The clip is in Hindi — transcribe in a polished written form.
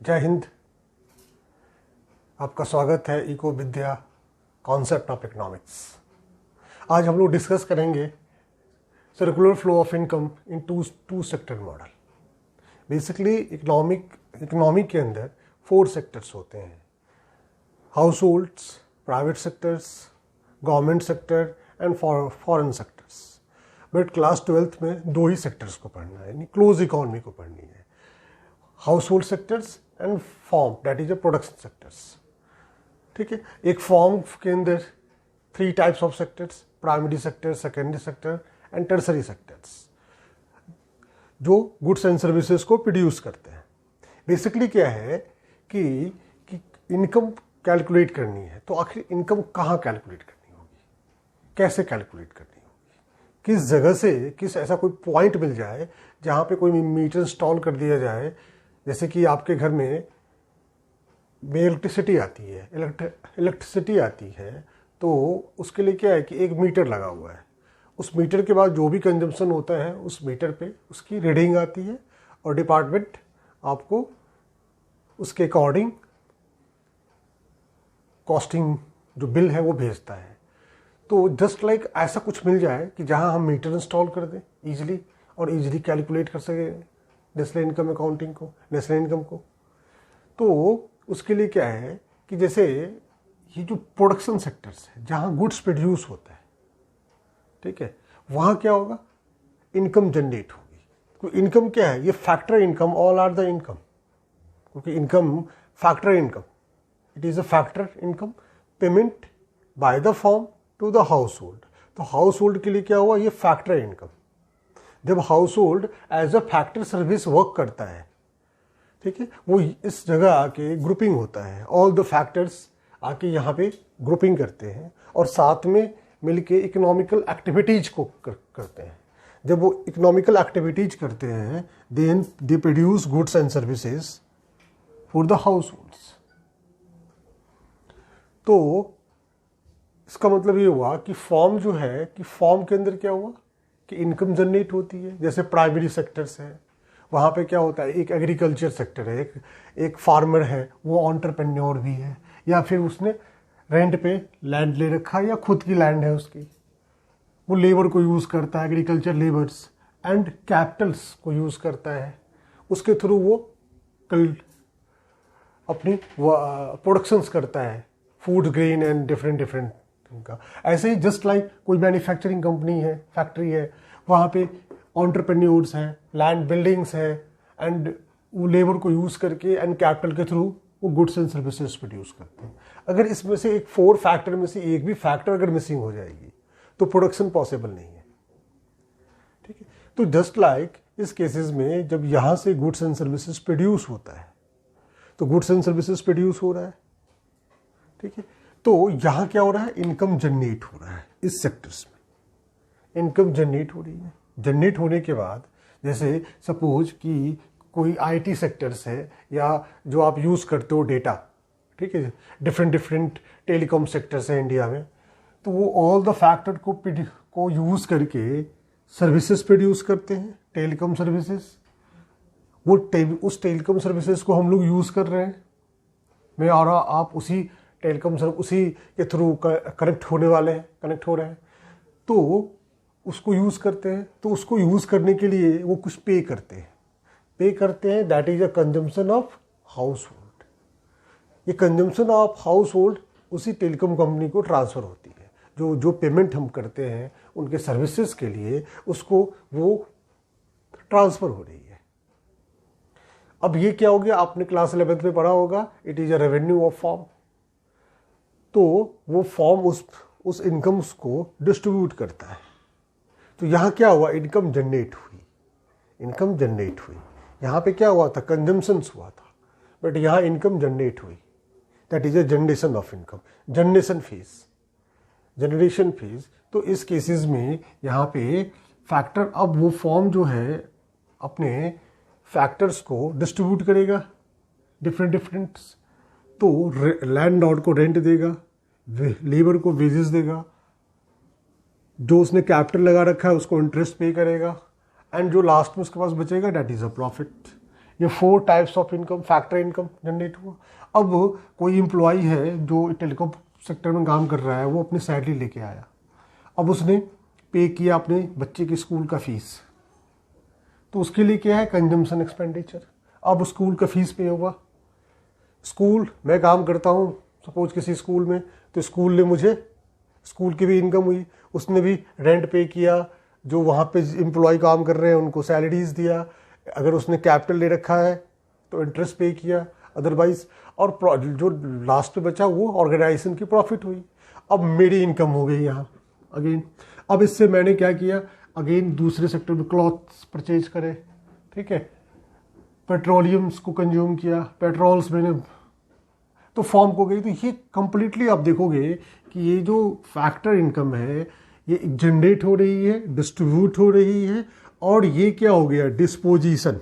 जय हिंद। आपका स्वागत है Eco Vidya concept of economics. आज हम लोग डिस्कस करेंगे circular flow of income in two sector model. Basically economy के अंदर 4 सेक्टर्स होते हैं: households, private sectors, government sector and foreign sectors. But class 12th में 2 ही सेक्टर्स को पढ़ना है, यानी क्लोज इकोनॉमी को पढ़नी है, house hold sectors and form, that is a production sectors. ठीक है, एक फॉर्म के अंदर 3 types of sectors: primary sector, secondary sector and tertiary sectors, जो गुड्स एंड सर्विसेज को प्रोड्यूस करते हैं। बेसिकली क्या है कि इनकम कैलकुलेट करनी है, तो आखिर इनकम कहाँ कैलकुलेट करनी होगी, कैसे कैलकुलेट करनी होगी, किस जगह से, किस ऐसा कोई पॉइंट मिल जाए जहाँ पे कोई मीटर इंस्टॉल कर दिया जाए। जैसे कि आपके घर में इलेक्ट्रिसिटी आती है, तो उसके लिए क्या है कि एक मीटर लगा हुआ है। उस मीटर के बाद जो भी कंजम्पशन होता है उस मीटर पे उसकी रीडिंग आती है और डिपार्टमेंट आपको उसके अकॉर्डिंग कॉस्टिंग जो बिल है वो भेजता है। तो जस्ट लाइक ऐसा कुछ मिल जाए कि जहां हम मीटर इंस्टॉल कर दें इजीली कैलकुलेट कर सकें नेशनल इनकम अकाउंटिंग को, नेशनल इनकम को। तो उसके लिए क्या है कि जैसे ये जो प्रोडक्शन सेक्टर्स है जहाँ गुड्स प्रोड्यूस होता है, ठीक है, वहाँ क्या होगा, इनकम जनरेट होगी। तो इनकम क्या है, ये factor income, all are the income, क्योंकि income factor income, it is a factor income payment by the form to the household. तो हाउस होल्ड के लिए क्या हुआ, ये फैक्टर इनकम। जब household as a factor service work करता है, ठीक है, वो इस जगह आके ग्रुपिंग होता है, ऑल द फैक्टर्स आके यहाँ पे ग्रुपिंग करते हैं और साथ में मिलके इकोनॉमिकल एक्टिविटीज को करते हैं। जब वो इकोनॉमिकल एक्टिविटीज करते हैं, then they produce goods and services for the households. तो इसका मतलब ये हुआ कि फॉर्म जो है कि फॉर्म के अंदर क्या हुआ कि इनकम जनरेट होती है। जैसे प्राइमरी सेक्टर्स है, वहाँ पे क्या होता है, एक एग्रीकल्चर सेक्टर है, एक फार्मर है, वो एंटरप्रेन्योर भी है, या फिर उसने रेंट पे लैंड ले रखा है या खुद की लैंड है उसकी, वो लेबर को यूज़ करता है, एग्रीकल्चर लेबर्स एंड कैपिटल्स को यूज़ करता है, उसके थ्रू वो अपनी प्रोडक्शंस करता है, फूड, ग्रेन एंड डिफरेंट का। ऐसे ही जस्ट लाइक कोई मैन्युफैक्चरिंग कंपनी है, फैक्ट्री है, वहाँ पे एंटरप्रेन्योर्स हैं, लैंड बिल्डिंग्स हैं, एंड वो लेबर को यूज़ करके एंड कैपिटल के थ्रू वो गुड्स एंड सर्विसेज प्रोड्यूस करते हैं। अगर इसमें से एक 4 फैक्टर में से एक भी फैक्टर अगर मिसिंग हो जाएगी तो प्रोडक्शन पॉसिबल नहीं है। ठीक है, तो जस्ट लाइक इस केसेस में जब यहाँ से गुड्स एंड सर्विसेज प्रोड्यूस होता है, तो गुड्स एंड सर्विसेज प्रोड्यूस हो रहा है, ठीक है, तो यहाँ क्या हो रहा है, इनकम जनरेट हो रहा है। इस सेक्टर्स में इनकम जनरेट हो रही है। जनरेट होने के बाद जैसे सपोज कि कोई आईटी सेक्टर्स है, या जो आप यूज़ करते हो डेटा, ठीक है, डिफरेंट टेलीकॉम सेक्टर्स हैं इंडिया में, तो वो ऑल द फैक्टर को यूज़ करके सर्विसेज प्रोड्यूस करते हैं, टेलीकॉम सर्विसेज। वो उस टेलीकॉम सर्विसेज को हम लोग यूज़ कर रहे हैं, मैं और आप उसी टेलीकॉम उसी के थ्रू कनेक्ट होने वाले हैं, कनेक्ट हो रहे हैं, तो उसको यूज़ करते हैं। तो उसको यूज़ करने के लिए वो कुछ पे करते हैं, that is a consumption of house hold. ये कंजम्पशन ऑफ हाउस होल्ड उसी टेलीकॉम कंपनी को ट्रांसफ़र होती है। जो पेमेंट हम करते हैं उनके सर्विसेज के लिए, उसको वो ट्रांसफ़र हो रही है। अब ये क्या हो गया, आपने क्लास 11th में पढ़ा होगा, it is a revenue of form. तो वो फॉर्म उस इनकम्स को डिस्ट्रीब्यूट करता है। तो यहाँ क्या हुआ, इनकम जनरेट हुई। यहाँ पे क्या हुआ था, कंजम्पशंस हुआ था, बट यहाँ इनकम जनरेट हुई, that is a generation of income, generation phase. तो इस केसेस में यहाँ पे फैक्टर, अब वो फॉर्म जो है अपने फैक्टर्स को डिस्ट्रीब्यूट करेगा डिफरेंट, तो लैंड लॉर्ड को रेंट देगा, लेबर को वेजेस देगा, जो उसने कैपिटल लगा रखा है उसको इंटरेस्ट पे करेगा, एंड जो लास्ट में उसके पास बचेगा दैट इज अ प्रॉफिट। ये 4 types of income, factor income generate हुआ। अब कोई एम्प्लॉय है जो टेलीकॉम सेक्टर में काम कर रहा है, वो अपनी सैलरी लेके आया, अब उसने पे किया अपने बच्चे के स्कूल का फीस, तो उसके लिए क्या है, कंजम्पशन एक्सपेंडिचर। अब स्कूल का फीस पे होगा, स्कूल मैं काम करता हूँ सपोज किसी स्कूल में, तो स्कूल ने मुझे, स्कूल की भी इनकम हुई, उसने भी रेंट पे किया, जो वहाँ पे एम्प्लॉय काम कर रहे हैं उनको सैलरीज दिया, अगर उसने कैपिटल ले रखा है तो इंटरेस्ट पे किया अदरवाइज, और जो लास्ट पे बचा वो ऑर्गेनाइजेशन की प्रॉफिट हुई। अब मेरी इनकम हो गई यहाँ अगेन। अब इससे मैंने क्या किया, अगेन दूसरे सेक्टर में क्लॉथ्स परचेज करे, ठीक है, पेट्रोलियम्स को कंज्यूम किया, पेट्रोल्स मैंने तो फॉर्म हो गई। तो ये कंप्लीटली आप देखोगे कि ये जो फैक्टर इनकम है ये जनरेट हो रही है, डिस्ट्रीब्यूट हो रही है, और ये क्या हो गया, डिस्पोजिशन।